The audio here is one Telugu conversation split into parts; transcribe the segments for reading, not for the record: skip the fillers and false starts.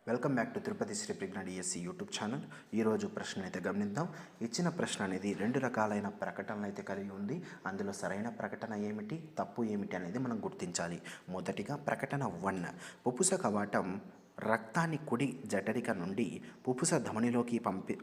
Welcome back to Tirupati Sri Prajna DSC YouTube channel. ఈరోజు ప్రశ్న అయితే గమనిద్దాం. ఇచ్చిన ప్రశ్న అనేది రెండు రకాలైన ప్రకటనలు అయితే కలిగి ఉంది. అందులో సరైన ప్రకటన ఏమిటి, తప్పు ఏమిటి అనేది మనం గుర్తించాలి. మొదటిగా ప్రకటన 1, పుపుస కవాటం రక్తాన్ని కుడి జఠరిక నుండి పుపుస ధమనిలోకి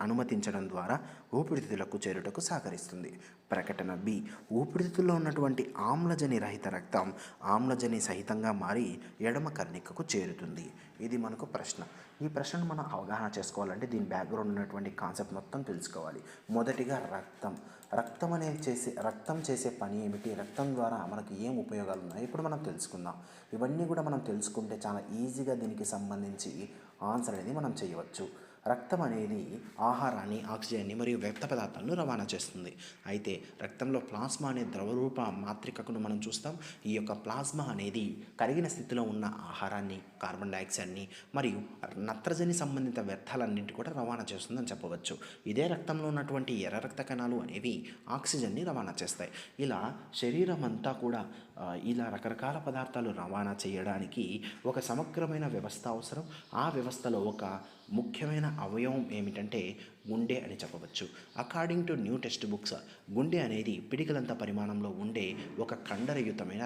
అనుమతించడం ద్వారా ఊపిరితిత్తులకు చేరుటకు సహకరిస్తుంది. ప్రకటన బి, ఊపిరితిత్తుల్లో ఉన్నటువంటి ఆమ్లజని రహిత రక్తం ఆమ్లజని సహితంగా మారి ఎడమ కర్ణికకు చేరుతుంది. ఇది మనకు ప్రశ్న. ఈ ప్రశ్నను మనం అవగాహన చేసుకోవాలంటే దీని బ్యాక్గ్రౌండ్ ఉన్నటువంటి కాన్సెప్ట్ మొత్తం తెలుసుకోవాలి. మొదటిగా రక్తం చేసే పని ఏమిటి, రక్తం ద్వారా మనకి ఏం ఉపయోగాలు ఉన్నాయి ఇప్పుడు మనం తెలుసుకుందాం. ఇవన్నీ కూడా మనం తెలుసుకుంటే చాలా ఈజీగా దీనికి సంబంధించి ఆన్సర్ అనేది మనం చేయవచ్చు. రక్తం అనేది ఆహారాన్ని, ఆక్సిజన్ని మరియు వ్యర్థ పదార్థాలను రవాణా చేస్తుంది. అయితే రక్తంలో ప్లాస్మా అనే ద్రవరూప మాత్రికను మనం చూస్తాం. ఈ యొక్క ప్లాస్మా అనేది కరిగిన స్థితిలో ఉన్న ఆహారాన్ని, కార్బన్ డైఆక్సైడ్ని మరియు నత్రజని సంబంధిత వ్యర్థాలన్నింటి కూడా రవాణా చేస్తుందని చెప్పవచ్చు. ఇదే రక్తంలో ఉన్నటువంటి ఎర్ర రక్త కణాలు అనేవి ఆక్సిజన్ని రవాణా చేస్తాయి. ఇలా శరీరం అంతా కూడా ఇలా రకరకాల పదార్థాలు రవాణా చేయడానికి ఒక సమగ్రమైన వ్యవస్థ అవసరం. ఆ వ్యవస్థలో ఒక ముఖ్యమైన అవయవం ఏమిటంటే గుండె అని చెప్పవచ్చు. According to new text books, గుండె అనేది పిడికలంత పరిమాణంలో ఉండే ఒక కండరయుతమైన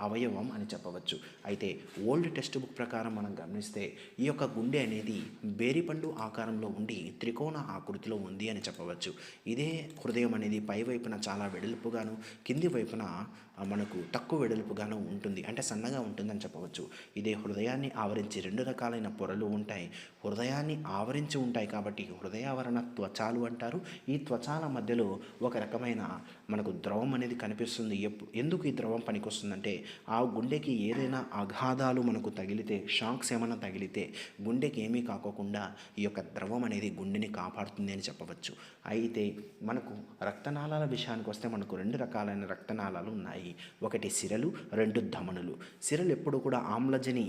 అవయవం అని చెప్పవచ్చు. అయితే ఓల్డ్ టెక్స్ట్ బుక్ ప్రకారం మనం గమనిస్తే ఈ యొక్క గుండె అనేది బేరిపండు ఆకారంలో ఉండి త్రికోణ ఆకృతిలో ఉంది అని చెప్పవచ్చు. ఇదే హృదయం అనేది పై వైపున చాలా వెడల్పుగాను, కింది వైపున మనకు తక్కువ వెడల్పుగాను ఉంటుంది, అంటే సన్నగా ఉంటుందని చెప్పవచ్చు. ఇదే హృదయాన్ని ఆవరించి రెండు రకాలైన పొరలు ఉంటాయి. హృదయాన్ని ఆవరించి ఉంటాయి కాబట్టి హృదయావరణ త్వచాలు అంటారు. ఈ త్వచాల మధ్యలో ఒక రకమైన మనకు ద్రవం అనేది కనిపిస్తుంది. ఎందుకు ఈ ద్రవం పనికొస్తుందంటే ఆ గుండెకి ఏదైనా అగాధాలు మనకు తగిలితే, షాక్స్ ఏమైనా తగిలితే గుండెకి ఏమీ కాకోకుండా ఈ యొక్క ద్రవం అనేది గుండెని కాపాడుతుంది అని చెప్పవచ్చు. అయితే మనకు రక్తనాళాల విషయానికి వస్తే మనకు రెండు రకాలైన రక్తనాళాలు ఉన్నాయి. ఒకటి సిరలు, రెండు ధమనులు. సిరలు ఎప్పుడు కూడా ఆమ్లజని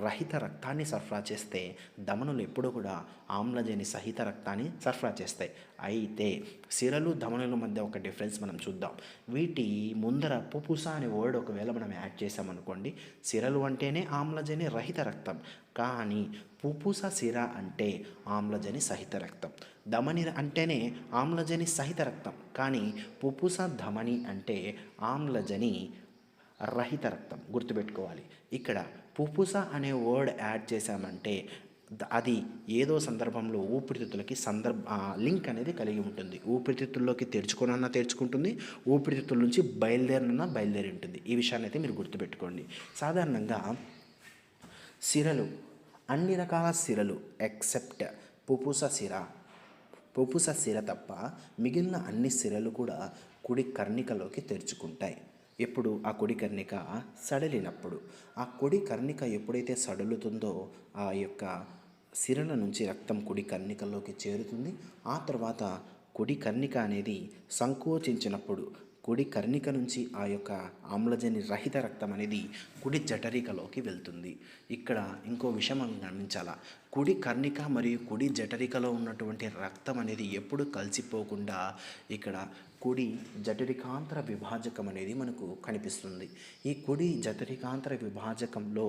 రహిత రక్తాన్ని సరఫరా చేస్తే ధమనులు ఎప్పుడు కూడా ఆమ్లజని సహిత రక్తాన్ని సరఫరా చేస్తాయి. అయితే సిరలు, ధమనుల మధ్య ఒక డిఫరెన్స్ మనం చూద్దాం. వీటి ముందర పుపుస అనే వర్డ్ ఒకవేళ మనం యాడ్ చేసామనుకోండి, సిరలు అంటేనే ఆమ్లజని రహిత రక్తం, కానీ పుపుస సిర అంటే ఆమ్లజని సహిత రక్తం. ధమని అంటేనే ఆమ్లజని సహిత రక్తం, కానీ పుపుస ధమని అంటే ఆమ్లజని రహిత రక్తం. గుర్తుపెట్టుకోవాలి. ఇక్కడ పుపుస అనే వర్డ్ యాడ్ చేశామంటే అది ఏదో సందర్భంలో ఊపిరితిత్తులకి లింక్ అనేది కలిగి ఉంటుంది. ఊపిరితిత్తుల్లోకి తెరుచుకోనన్నా తెరుచుకుంటుంది, ఊపిరితిత్తుల నుంచి బయలుదేరి ఉంటుంది. ఈ విషయాన్ని అయితే మీరు గుర్తుపెట్టుకోండి. సాధారణంగా సిరలు, అన్ని రకాల సిరలు ఎక్సెప్ట్ పుపుస సిర తప్ప మిగిలిన అన్ని సిరలు కూడా కుడి కర్ణికలోకి తెరుచుకుంటాయి. ఎప్పుడు ఆ కుడి కర్ణిక సడలినప్పుడు. ఆ కుడి కర్ణిక ఎప్పుడైతే సడలుతుందో ఆ యొక్క సిరల నుంచి రక్తం కుడి కర్ణికలోకి చేరుతుంది. ఆ తర్వాత కుడి కర్ణిక అనేది సంకోచించినప్పుడు కుడి కర్ణిక నుంచి ఆ యొక్క ఆమ్లజని రహిత రక్తం అనేది కుడి జఠరికలోకి వెళ్తుంది. ఇక్కడ ఇంకో విషయం మనం గమనించాలా, కుడి కర్ణిక మరియు కుడి జఠరికలో ఉన్నటువంటి రక్తం అనేది ఎప్పుడు కలిసిపోకుండా ఇక్కడ కుడి జఠరికాంతర విభాజకం అనేది మనకు కనిపిస్తుంది. ఈ కుడి జఠరికాంతర విభాజకంలో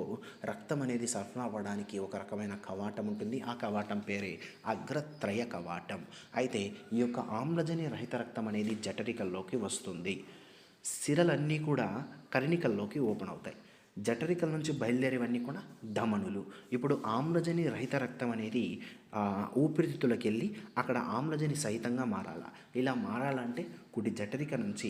రక్తం అనేది సరఫరా అవ్వడానికి ఒక రకమైన కవాటం ఉంటుంది. ఆ కవాటం పేరే అగ్రత్రయ కవాటం. అయితే ఈ యొక్క ఆమ్లజని రహిత రక్తం అనేది జఠరికల్లోకి వస్తుంది. సిరలన్నీ కూడా కర్ణికల్లోకి ఓపెన్ అవుతాయి. జఠరికల నుంచి బయలుదేరేవన్నీ కూడా ధమనులు. ఇప్పుడు ఆమ్లజని రహిత రక్తం అనేది ఊపిరితిత్తులకు వెళ్ళి అక్కడ ఆమ్లజని సహితంగా మారాలా. ఇలా మారాలంటే కుడి జఠరిక నుంచి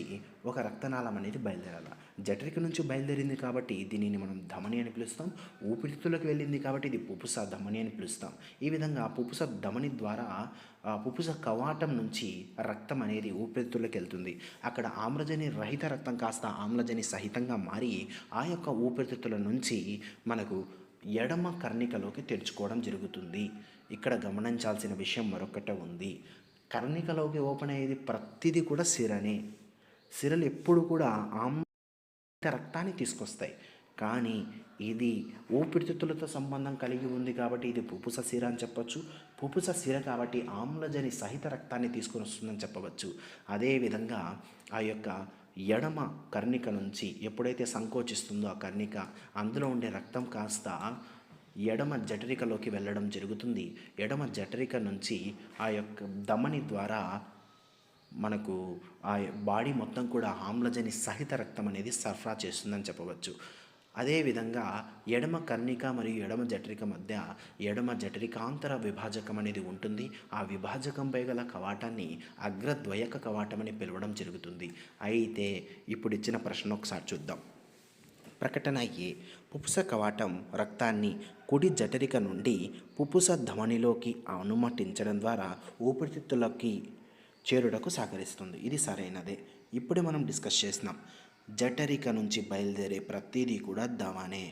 ఒక రక్తనాళం అనేది బయలుదేరాలి. జఠరిక నుంచి బయలుదేరింది కాబట్టి దీనిని మనం ధమని అని పిలుస్తాం. ఊపిరితిత్తులకు వెళ్ళింది కాబట్టి ఇది పుపుస ధమని అని పిలుస్తాం. ఈ విధంగా పుపుస ధమని ద్వారా పుపుస కవాటం నుంచి రక్తం అనేది ఊపిరితిత్తులకు వెళ్తుంది. అక్కడ ఆమ్లజని రహిత రక్తం కాస్త ఆమ్లజని సహితంగా మారి ఆ యొక్క ఊపిరితిత్తుల నుంచి మనకు ఎడమ కర్ణికలోకి తెరుచుకోవడం జరుగుతుంది. ఇక్కడ గమనించాల్సిన విషయం మరొకటి ఉంది. కర్ణికలోకి ఓపెన్ అయ్యేది ప్రతిదీ కూడా సిరనే. సిరలు ఎప్పుడు కూడా రక్తాన్ని తీసుకొస్తాయి, కానీ ఇది ఊపిరితిత్తులతో సంబంధం కలిగి ఉంది కాబట్టి ఇది పుపుస సిర అని చెప్పవచ్చు. పుపుస సిర కాబట్టి ఆమ్లజని సహిత రక్తాన్ని తీసుకొని వస్తుందని చెప్పవచ్చు. అదేవిధంగా ఆ యొక్క ఎడమ కర్ణిక నుంచి ఎప్పుడైతే సంకోచిస్తుందో ఆ కర్ణిక, అందులో ఉండే రక్తం కాస్త ఎడమ జఠరికలోకి వెళ్ళడం జరుగుతుంది. ఎడమ జఠరిక నుంచి ఆ యొక్క ధమని ద్వారా మనకు ఆ బాడీ మొత్తం కూడా ఆమ్లజని సహిత రక్తం అనేది సరఫరా చేస్తుందని చెప్పవచ్చు. అదేవిధంగా ఎడమ కర్ణిక మరియు ఎడమ జఠరిక మధ్య ఎడమ జఠరికాంతర విభాజకం అనేది ఉంటుంది. ఆ విభాజకంపై గల కవాటాన్ని అగ్రద్వయక కవాటం అని పిలవడం జరుగుతుంది. అయితే ఇప్పుడు ఇచ్చిన ప్రశ్న ఒకసారి చూద్దాం. ప్రకటన ఏ. పుపుస కవాటం రక్తాన్ని కుడి జఠరిక నుండి పుపుస ధమనిలోకి అనుమతించడం ద్వారా ఊపిరితిత్తులకి చేరుటకు సహకరిస్తుంది. ఇది సరైనదే. ఇప్పుడే మనం డిస్కస్ చేసినాం. జఠరిక నుంచి బయలుదేరే ప్రతిదీ కూడా ధమనే.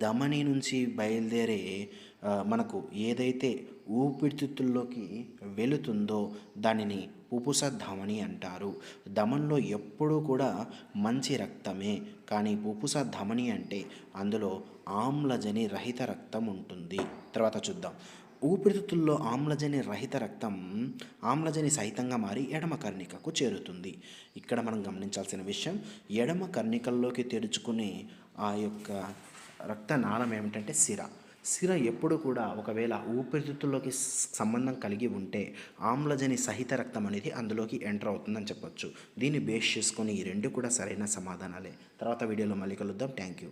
ధమని నుంచి బయలుదేరే మనకు ఏదైతే ఊపిరితిత్తుల్లోకి వెళుతుందో దానిని పుపుస ధమని అంటారు. ధమనిలో ఎప్పుడూ కూడా మంచి రక్తమే, కానీ పుపుస ధమని అంటే అందులో ఆమ్లజని రహిత రక్తం ఉంటుంది. తర్వాత చూద్దాం. ఊపిరితిత్తుల్లో ఆమ్లజని రహిత రక్తం ఆమ్లజని సహితంగా మారి ఎడమ కర్ణికకు చేరుతుంది. ఇక్కడ మనం గమనించాల్సిన విషయం, ఎడమ కర్ణికల్లోకి తెరుచుకునే ఆ యొక్క రక్తనాళం ఏమిటంటే సిర ఎప్పుడు కూడా ఒకవేళ ఊపిరితిత్తుల్లోకి సంబంధం కలిగి ఉంటే ఆమ్లజని సహిత రక్తం అనేది అందులోకి ఎంటర్ అవుతుందని చెప్పొచ్చు. దీన్ని బేస్ చేసుకొని ఈ రెండు కూడా సరైన సమాధానాలే. తర్వాత వీడియోలో మళ్ళీ కలుద్దాం. Thank you.